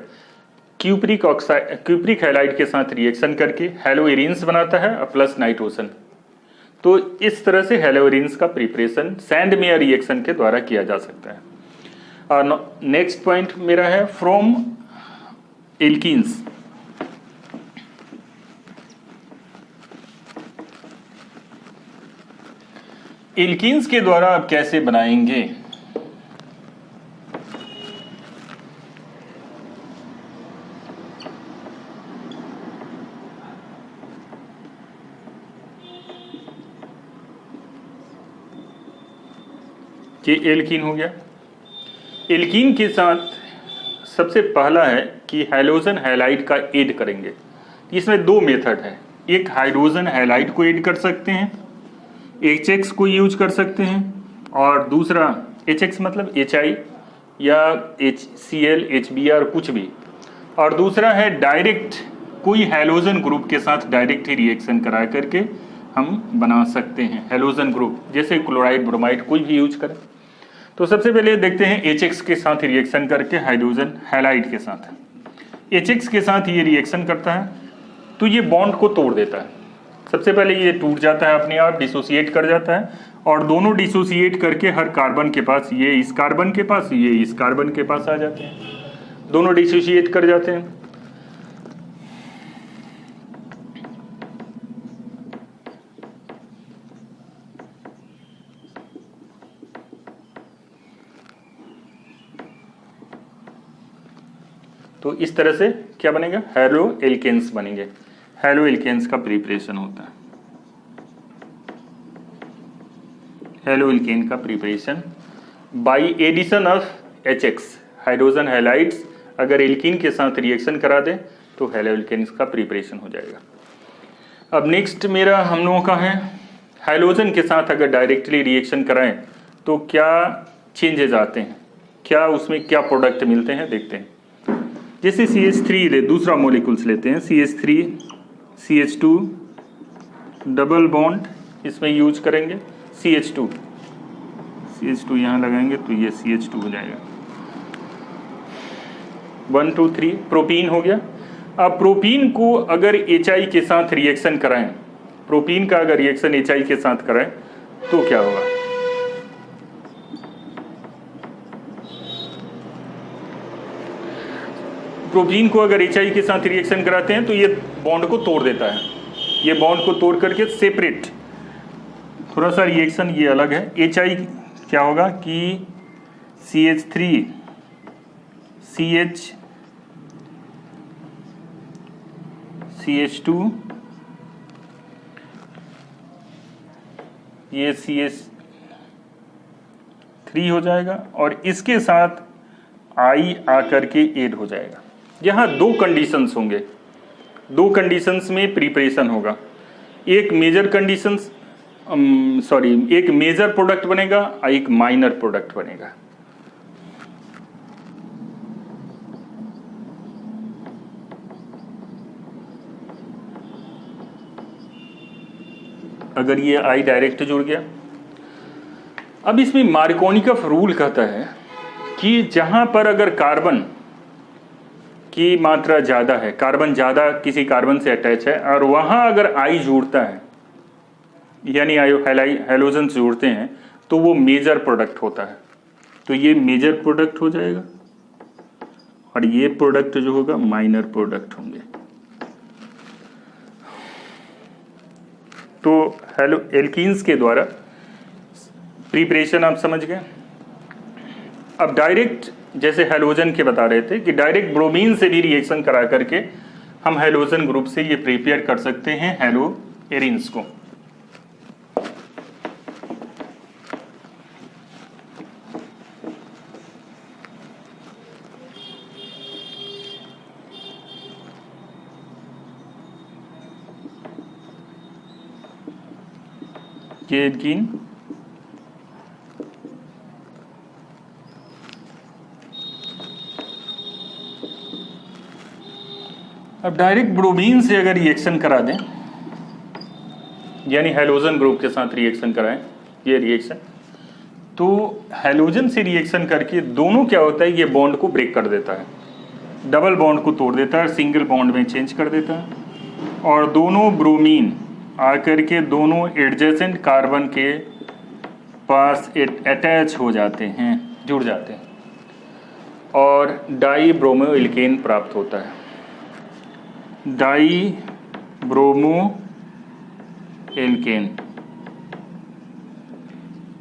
क्यूप्रिक हैलाइड के साथ रिएक्शन करके हैलोएरिन्स बनाता है प्लस नाइट्रोजन। तो इस तरह से हैलोएरिन्स का प्रिपरेशन सैंडमेयर रिएक्शन के द्वारा किया जा सकता है। और नेक्स्ट पॉइंट मेरा है फ्रॉम एल्कीन्स। एल्कीन्स के द्वारा आप कैसे बनाएंगे? कि एल्कीन हो गया। एल्कीन के साथ सबसे पहला है कि हाइड्रोजन हैलाइड का ऐड करेंगे। इसमें दो मेथड है, एक हाइड्रोजन हैलाइड को ऐड कर सकते हैं, HX को यूज कर सकते हैं, और दूसरा HX मतलब HI या HCl HBr कुछ भी, और दूसरा है डायरेक्ट कोई हैलोजन ग्रुप के साथ डायरेक्ट ही रिएक्शन करा करके हम बना सकते हैं हैलोजन ग्रुप, जैसे क्लोराइड ब्रोमाइड कोई भी यूज करें। तो सबसे पहले देखते हैं HX के साथ रिएक्शन करके हाइड्रोजन हैलाइड के साथ। HX के साथ ये रिएक्शन करता है तो ये बॉन्ड को तोड़ देता है। सबसे पहले ये टूट जाता है अपने आप, डिसोसिएट कर जाता है, और दोनों डिसोसिएट करके हर कार्बन के पास, ये इस कार्बन के पास, ये इस कार्बन के पास आ जाते हैं, दोनों डिसोसिएट कर जाते हैं। तो इस तरह से क्या बनेगा, हैलोएल्केन्स बनेंगे। हैलोएल्केन्स का प्रिपरेशन होता है, हैलोएल्केन का preparation by addition of HX, hydrogen halides अगर एल्कीन के साथ रिएक्शन करा दे तो हैलोएल्केन्स का प्रिपरेशन हो जाएगा। अब नेक्स्ट मेरा हम लोगों का है हाइड्रोजन के साथ अगर डायरेक्टली रिएक्शन कराएं तो क्या चेंजेस आते हैं, क्या उसमें क्या प्रोडक्ट मिलते हैं, देखते हैं। जैसे CH3 ले, दूसरा मोलिकुल्स लेते हैं, CH3 CH2 डबल बॉन्ड इसमें यूज करेंगे, CH2 यहाँ लगाएंगे तो ये CH2 हो जाएगा। 1 2 3 प्रोपीन हो गया। अब प्रोपीन को अगर HI के साथ रिएक्शन कराएं, प्रोपीन का अगर रिएक्शन HI के साथ कराएं तो क्या होगा, प्रोपीन को अगर HI के साथ रिएक्शन कराते हैं तो ये बॉन्ड को तोड़ देता है, ये बॉन्ड को तोड़ करके सेपरेट, थोड़ा सा रिएक्शन ये अलग है। HI क्या होगा कि CH3 CH CH2 ये CH3 हो जाएगा और इसके साथ I आकर के ऐड हो जाएगा। यहाँ दो कंडीशंस होंगे, दो कंडीशंस में प्रिपरेशन होगा। एक मेजर कंडीशंस एक मेजर प्रोडक्ट बनेगा और एक माइनर प्रोडक्ट बनेगा। अगर ये I डायरेक्ट जुड़ गया, अब इसमें मार्कोनिकॉफ रूल कहता है कि जहां पर अगर कार्बन की मात्रा ज़्यादा है, कार्बन ज़्यादा किसी कार्बन से अटैच है और वहां अगर I जुड़ता है यानी हैलोजन जुड़ते हैं तो वो मेजर प्रोडक्ट होता है। तो ये मेजर प्रोडक्ट हो जाएगा और ये प्रोडक्ट जो होगा माइनर प्रोडक्ट होंगे। तो एल्कीन्स के द्वारा प्रिपरेशन आप समझ गए। अब डायरेक्ट जैसे हैलोजन के बता रहे थे कि डायरेक्ट ब्रोमीन से भी रिएक्शन करा करके हम हैलोजन ग्रुप से ये प्रिपेयर कर सकते हैं हैलो एरिन्स को। ये एल्कीन अब डायरेक्ट ब्रोमीन से अगर रिएक्शन करा दें यानी हैलोजन ग्रुप के साथ रिएक्शन कराएं, ये रिएक्शन, तो हैलोजन से रिएक्शन करके दोनों क्या होता है, ये बॉन्ड को ब्रेक कर देता है, डबल बॉन्ड को तोड़ देता है, सिंगल बॉन्ड में चेंज कर देता है और दोनों ब्रोमीन आकर के दोनों एडजेसेंट कार्बन के पास अटैच हो जाते हैं, जुड़ जाते हैं और डाई ब्रोमो एल्केन प्राप्त होता है। डाई ब्रोमो एल्केन,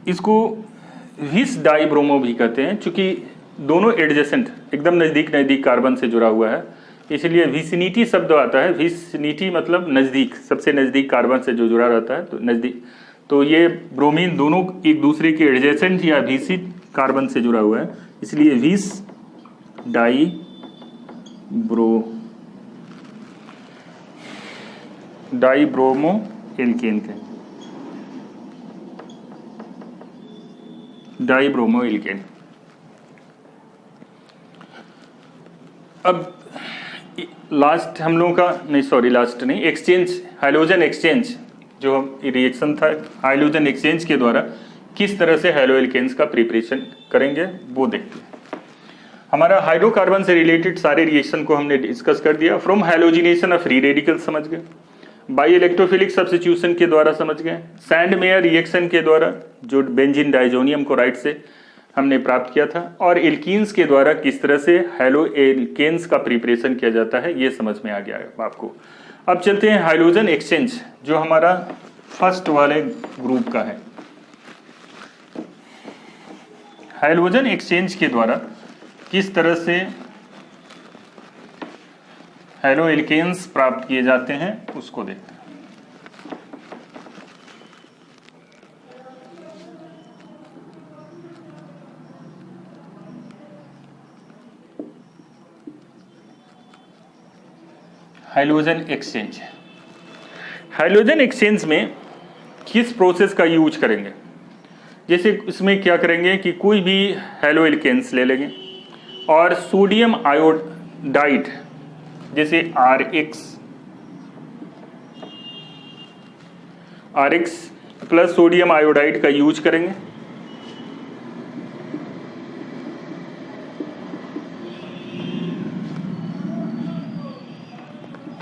इसको विस डाई ब्रोमो भी कहते हैं, क्योंकि दोनों एडजेसेंट एकदम नज़दीक नज़दीक कार्बन से जुड़ा हुआ है, इसलिए विसिनिटी शब्द आता है। विसिनिटी मतलब नज़दीक, सबसे नज़दीक कार्बन से जो जुड़ा रहता है तो नज़दीक। तो ये ब्रोमीन दोनों एक दूसरे के एडजेसेंट या विसिट कार्बन से जुड़ा हुआ है, इसलिए विस डाई ब्रोमो एल्केन के डाई ब्रोमो एल्केन। अब लास्ट हम लोगों का लास्ट नहीं, एक्सचेंज, हैलोजन एक्सचेंज जो रिएक्शन था, हैलोजन एक्सचेंज के द्वारा किस तरह से हैलो एल्केन्स का प्रिपरेशन करेंगे वो देखते हैं। हमारा हाइड्रोकार्बन से रिलेटेड सारे रिएक्शन को हमने डिस्कस कर दिया। From halogenation of free radical समझ गए, बाई इलेक्ट्रोफिलिक सब्स्टिट्यूशन के द्वारा समझ गए, सैंड मेयर रिएक्शन के द्वारा जो बेंजीन डाइजोनियम क्लोराइड से हमने प्राप्त किया था, और एल्कीन्स के द्वारा किस तरह से हैलो एल्केन्स का प्रिपरेशन किया जाता है ये समझ में आ गया है आपको। अब चलते हैं हाइड्रोजन एक्सचेंज जो हमारा फर्स्ट वाले ग्रुप का है। हाइड्रोजन एक्सचेंज के द्वारा किस तरह से हैलो एल्केन्स प्राप्त किए जाते हैं उसको देखते हैं। हाइड्रोजन एक्सचेंज, हाइड्रोजन एक्सचेंज में किस प्रोसेस का यूज करेंगे, जैसे इसमें क्या करेंगे कि कोई भी हैलो एल्केन्स ले लेंगे और सोडियम आयोडाइड जैसे RX प्लस सोडियम आयोडाइड का यूज करेंगे।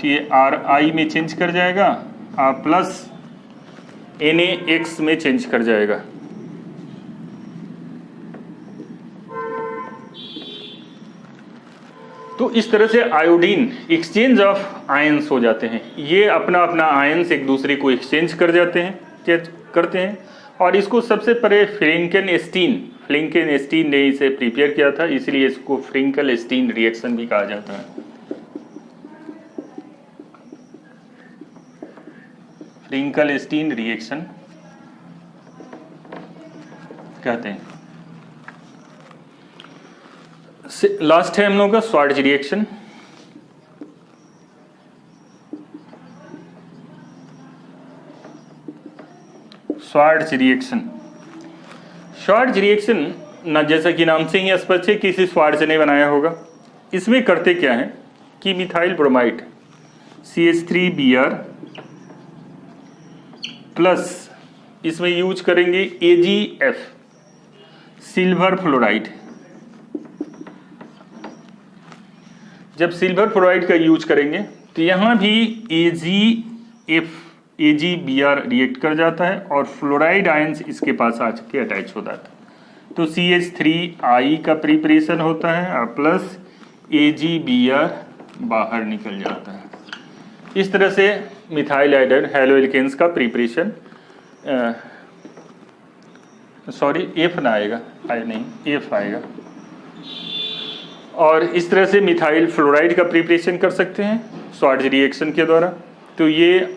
ये RI में चेंज कर जाएगा प्लस NaX में चेंज कर जाएगा। तो इस तरह से आयोडीन एक्सचेंज ऑफ आयंस हो जाते हैं, ये अपना अपना आयंस एक दूसरे को एक्सचेंज करते हैं। और इसको सबसे पहले फ्रिंकल-एस्टीन ने इसे प्रिपेयर किया था, इसलिए इसको फ्रिंकल-एस्टीन रिएक्शन भी कहा जाता है। फ्रिंकल-एस्टीन रिएक्शन कहते हैं। लास्ट है हम लोगों का स्वार्ट्ज रिएक्शन। स्वार्ट्ज रिएक्शन ना, जैसा कि नाम से ही स्पष्ट है, किसी स्वार्ट्ज ने बनाया होगा। इसमें करते क्या है कि मिथाइल ब्रोमाइड CH3Br प्लस इसमें यूज करेंगे AgF सिल्वर फ्लोराइड। जब सिल्वर फ्लोराइड का यूज करेंगे तो यहाँ भी AgBr रिएक्ट कर जाता है और फ्लोराइड आयंस इसके पास आके अटैच हो जाता है, तो CH3I का प्रिपरेशन होता है और प्लस AgBr बाहर निकल जाता है। इस तरह से मिथाइल आयोडाइड हैलोएल्केन्स का प्रिपरेशन, F ना आएगा, F आएगा। और इस तरह से मिथाइल फ्लोराइड का प्रिपरेशन कर सकते हैं स्वार्ट्ज रिएक्शन के द्वारा। तो ये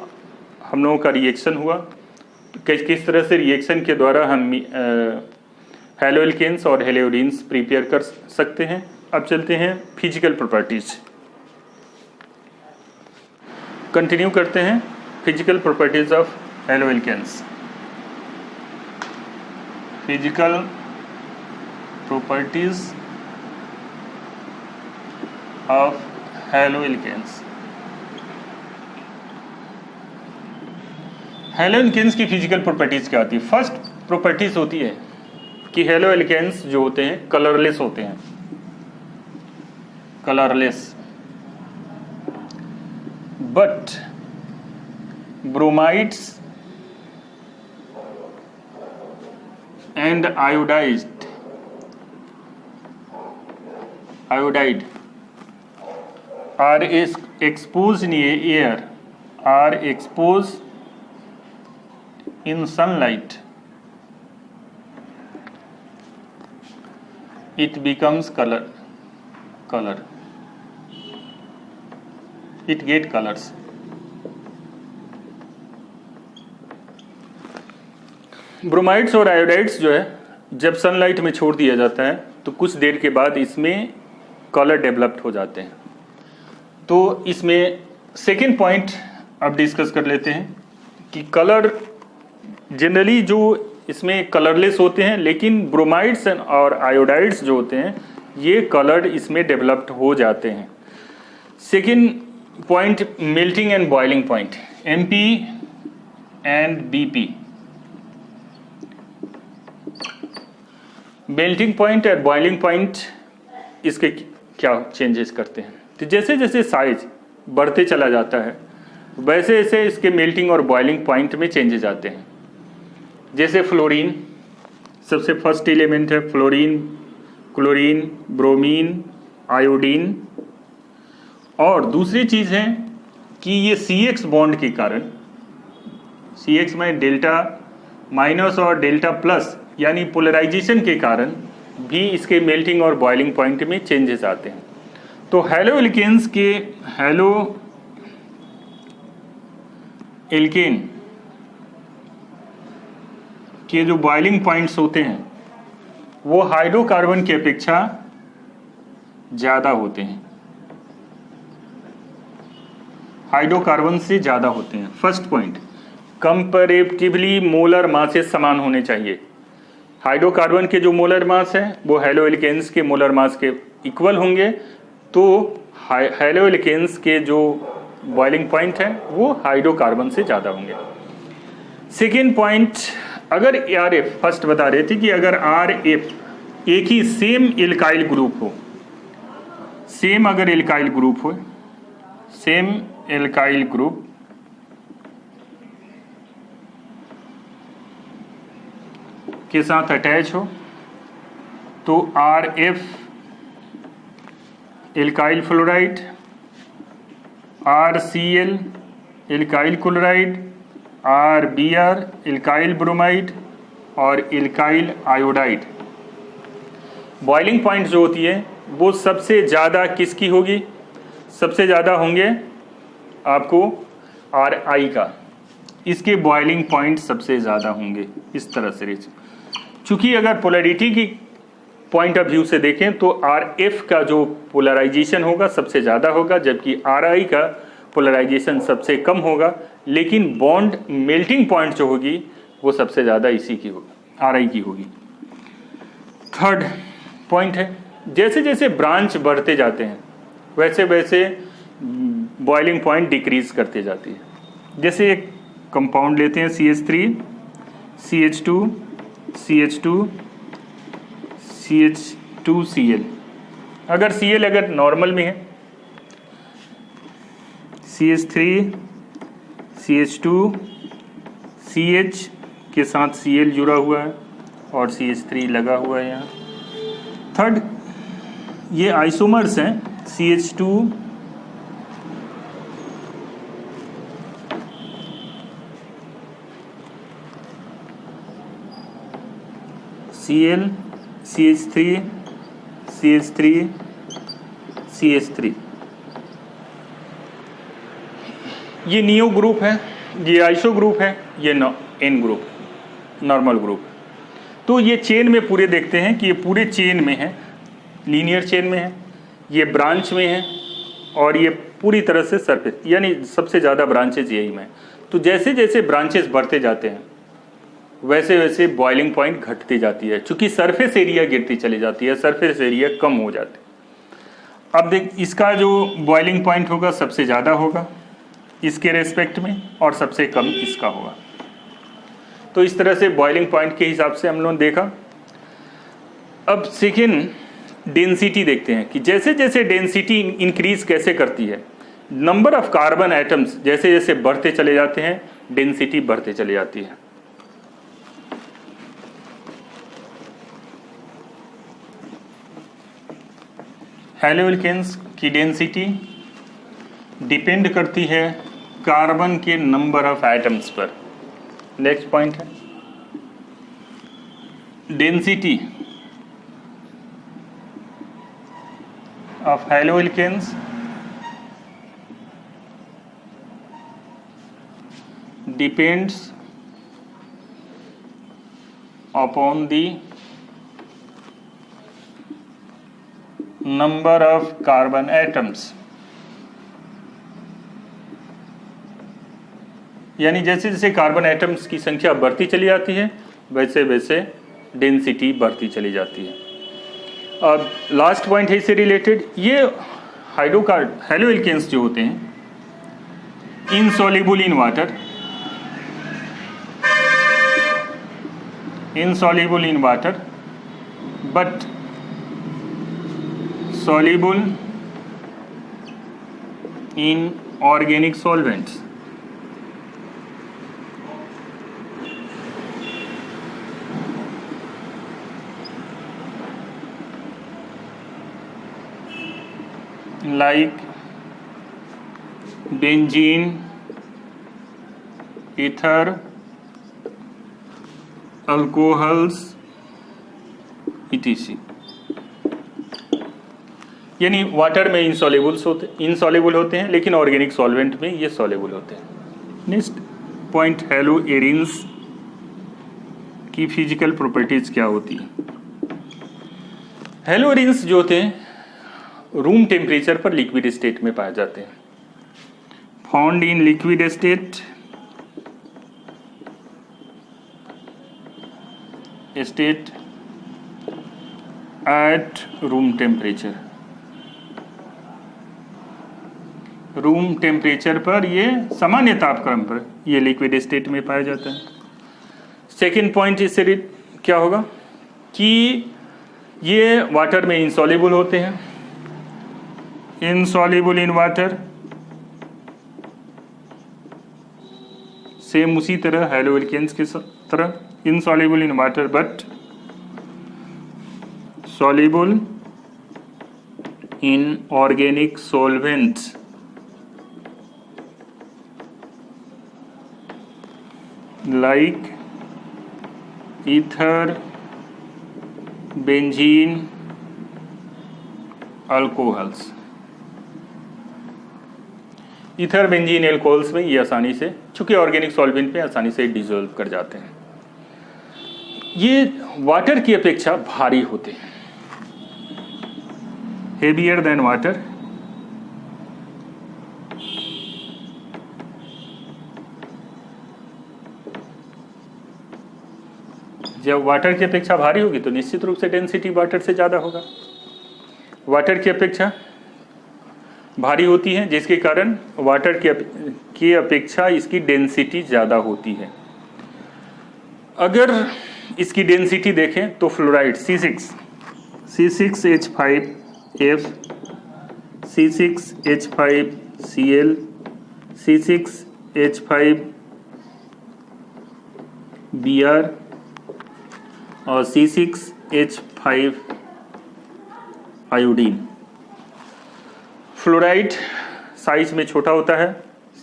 हम लोगों का रिएक्शन हुआ, किस तरह से रिएक्शन के द्वारा हम हैलोएल्केन्स और हैलोइडीन्स प्रिपेयर कर सकते हैं। अब चलते हैं फिजिकल प्रॉपर्टीज, कंटिन्यू करते हैं physical properties of haloalkanes. Physical properties of haloalkanes. Haloalkanes की फिजिकल प्रॉपर्टीज क्या होती है? फर्स्ट प्रॉपर्टीज होती है कि हैलोएल्केन्स जो होते हैं कलरलेस होते हैं, colourless. But bromides and iodide are exposed in air, are exposed in sunlight, it becomes color, it get colors. Bromides और आयोडाइड्स जो है जब सनलाइट में छोड़ दिया जाता है तो कुछ देर के बाद इसमें कलर डेवलप्ड हो जाते हैं। तो इसमें सेकेंड पॉइंट अब डिस्कस कर लेते हैं कि कलर जनरली जो इसमें कलरलेस होते हैं, लेकिन ब्रोमाइड्स और आयोडाइड्स जो होते हैं ये कलर्ड इसमें डेवलप्ड हो जाते हैं। Second point melting and boiling point, MP and BP। Melting point और बॉइलिंग पॉइंट इसके क्या चेंजेस करते हैं? तो जैसे जैसे साइज बढ़ते चला जाता है वैसे वैसे इसके मेल्टिंग और बॉइलिंग पॉइंट में चेंजेस आते हैं। जैसे फ्लोरीन सबसे फर्स्ट एलिमेंट है, फ्लोरीन, क्लोरीन, ब्रोमीन, आयोडीन। और दूसरी चीज़ है कि ये CX बॉन्ड के कारण, CX में डेल्टा माइनस और डेल्टा प्लस यानी पोलराइजेशन के कारण भी इसके मेल्टिंग और बॉइलिंग पॉइंट में चेंजेस आते हैं। तो हैलोएल्केन्स के हैलोएल्केन के जो बॉइलिंग पॉइंट्स होते हैं वो हाइड्रोकार्बन की अपेक्षा ज़्यादा होते हैं, हाइड्रोकार्बन से ज़्यादा होते हैं। First point, comparatively molar mass से समान होने चाहिए। हाइड्रोकार्बन के जो मोलर मास है वो हैलोएल्केन्स के मोलर मास के इक्वल होंगे, तो हैलोएल्केन्स के जो बॉइलिंग पॉइंट है वो हाइड्रोकार्बन से ज़्यादा होंगे। सेकेंड पॉइंट, अगर RF फर्स्ट बता रहे थे कि अगर RF एक ही सेम एल्काइल ग्रुप हो, सेम अगर एल्काइल ग्रुप हो, सेम एल्काइल ग्रुप के साथ अटैच हो तो RF alkyl fluoride, RCl alkyl chloride, RBr alkyl bromide और एल्काइल आयोडाइड। बॉइलिंग पॉइंट जो होती है वो सबसे ज़्यादा किसकी होगी? सबसे ज़्यादा होंगे आपको Ri का, इसके बॉइलिंग पॉइंट सबसे ज़्यादा होंगे इस तरह से। चूँकि अगर पोलैरिटी की पॉइंट ऑफ व्यू से देखें तो Rf का जो पोलराइजेशन होगा सबसे ज़्यादा होगा, जबकि Ri का पोलराइजेशन सबसे कम होगा, लेकिन बॉन्ड मेल्टिंग पॉइंट जो होगी वो सबसे ज़्यादा इसी की होगी, Ri की होगी। थर्ड पॉइंट है, जैसे जैसे ब्रांच बढ़ते जाते हैं वैसे वैसे बॉइलिंग पॉइंट डिक्रीज करते जाती है। जैसे एक कंपाउंड लेते हैं CH3 CH2 CH2 CH2Cl। अगर Cl अगर नॉर्मल में है, CH3 CH2 CH के साथ Cl जुड़ा हुआ है और CH3 लगा हुआ है यहाँ। थर्ड, ये आइसोमर्स हैं CH2 Cl CH3 CH3 CH3, ये नियो ग्रुप है, ये आइसो ग्रुप है, ये एन ग्रुप नॉर्मल ग्रुप। तो ये चेन में पूरे देखते हैं कि ये पूरे चेन में है, लीनियर चेन में है, ये ब्रांच में है और ये पूरी तरह से सरफेस, यानी सबसे ज़्यादा ब्रांचेज यही में। तो जैसे जैसे ब्रांचेस बढ़ते जाते हैं वैसे वैसे बॉइलिंग पॉइंट घटती जाती है, क्योंकि सरफेस एरिया गिरती चली जाती है, सरफेस एरिया कम हो जाती है। अब देख, इसका जो बॉइलिंग पॉइंट होगा सबसे ज़्यादा होगा इसके रेस्पेक्ट में और सबसे कम इसका होगा। तो इस तरह से बॉइलिंग पॉइंट के हिसाब से हम लोगों ने देखा। अब सेकेंड डेंसिटी देखते हैं कि जैसे जैसे डेंसिटी इंक्रीज कैसे करती है। नंबर ऑफ कार्बन एटम्स जैसे जैसे बढ़ते चले जाते हैं डेंसिटी बढ़ते चले जाती है। हैलोएल्केन्स की डेंसिटी डिपेंड करती है कार्बन के नंबर ऑफ एटम्स पर। नेक्स्ट पॉइंट है density of haloalkanes depends upon the number of carbon atoms. यानी जैसे जैसे कार्बन एटम्स की संख्या बढ़ती चली जाती है वैसे वैसे डेंसिटी बढ़ती चली जाती है। अब लास्ट पॉइंट है इससे रिलेटेड, ये हैलोएल्केन्स जो होते हैं insoluble in water, insoluble in water but soluble in organic solvents। like benzene, ether, alcohols etc। यानी वाटर में इनसॉल्युबल होते हैं लेकिन ऑर्गेनिक सॉल्वेंट में ये सॉल्युबल होते हैं। नेक्स्ट पॉइंट, हैलोएरिन्स की फिजिकल प्रॉपर्टीज क्या होती है। हैलोएरिन्स जो होते हैं रूम टेम्परेचर पर लिक्विड स्टेट में पाए जाते हैं। Found in liquid state at room temperature. Room temperature पर ये सामान्य तापक्रम पर ये लिक्विड स्टेट में पाया जाता है। सेकेंड पॉइंट इससे क्या होगा कि ये वाटर में इनसॉल्युबल होते हैं, इनसॉल्युबल इन वाटर। सेम उसी तरह हैलोएल्केन्स के तरह insoluble in water but soluble inorganic solvents like ether, benzene, alcohols। Ether benzene alcohols में ये आसानी से, चूंकि ऑर्गेनिक सॉल्वेंट में आसानी से डिसॉल्व कर जाते हैं। ये वाटर की अपेक्षा भारी होते हैं, हेवियर देन वाटर। जब वाटर की अपेक्षा भारी होगी तो निश्चित रूप से डेंसिटी वाटर से ज़्यादा होगा। वाटर की अपेक्षा भारी होती है, जिसके कारण वाटर की अपेक्षा इसकी डेंसिटी ज़्यादा होती है। अगर इसकी डेंसिटी देखें तो फ्लोराइड C6H5F, C6H5Cl, C6H5Br और C6H5 आयोडीन। फ्लोराइड साइज में छोटा होता है,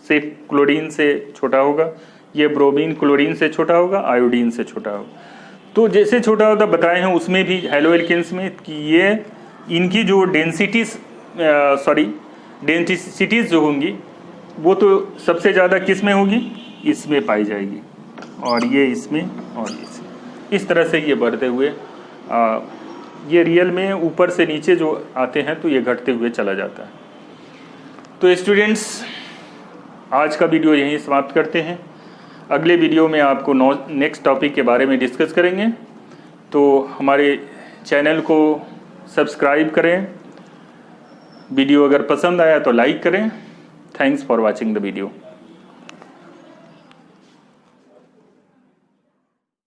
सिर्फ क्लोरीन से छोटा होगा, ये ब्रोमीन क्लोरीन से छोटा होगा, आयोडीन से छोटा होगा। तो जैसे छोटा होता बताए हैं उसमें भी हेलो एल्केन्स में कि ये इनकी जो डेंसिटीज जो होंगी वो तो सबसे ज़्यादा किस में होगी, इसमें पाई जाएगी, और ये इसमें और इसमें, इस तरह से ये बढ़ते हुए ये रियल में ऊपर से नीचे जो आते हैं तो ये घटते हुए चला जाता है। तो स्टूडेंट्स, आज का वीडियो यहीं समाप्त करते हैं। अगले वीडियो में आपको नेक्स्ट टॉपिक के बारे में डिस्कस करेंगे। तो हमारे चैनल को सब्सक्राइब करें, वीडियो अगर पसंद आया तो लाइक करें। Thanks for watching the video.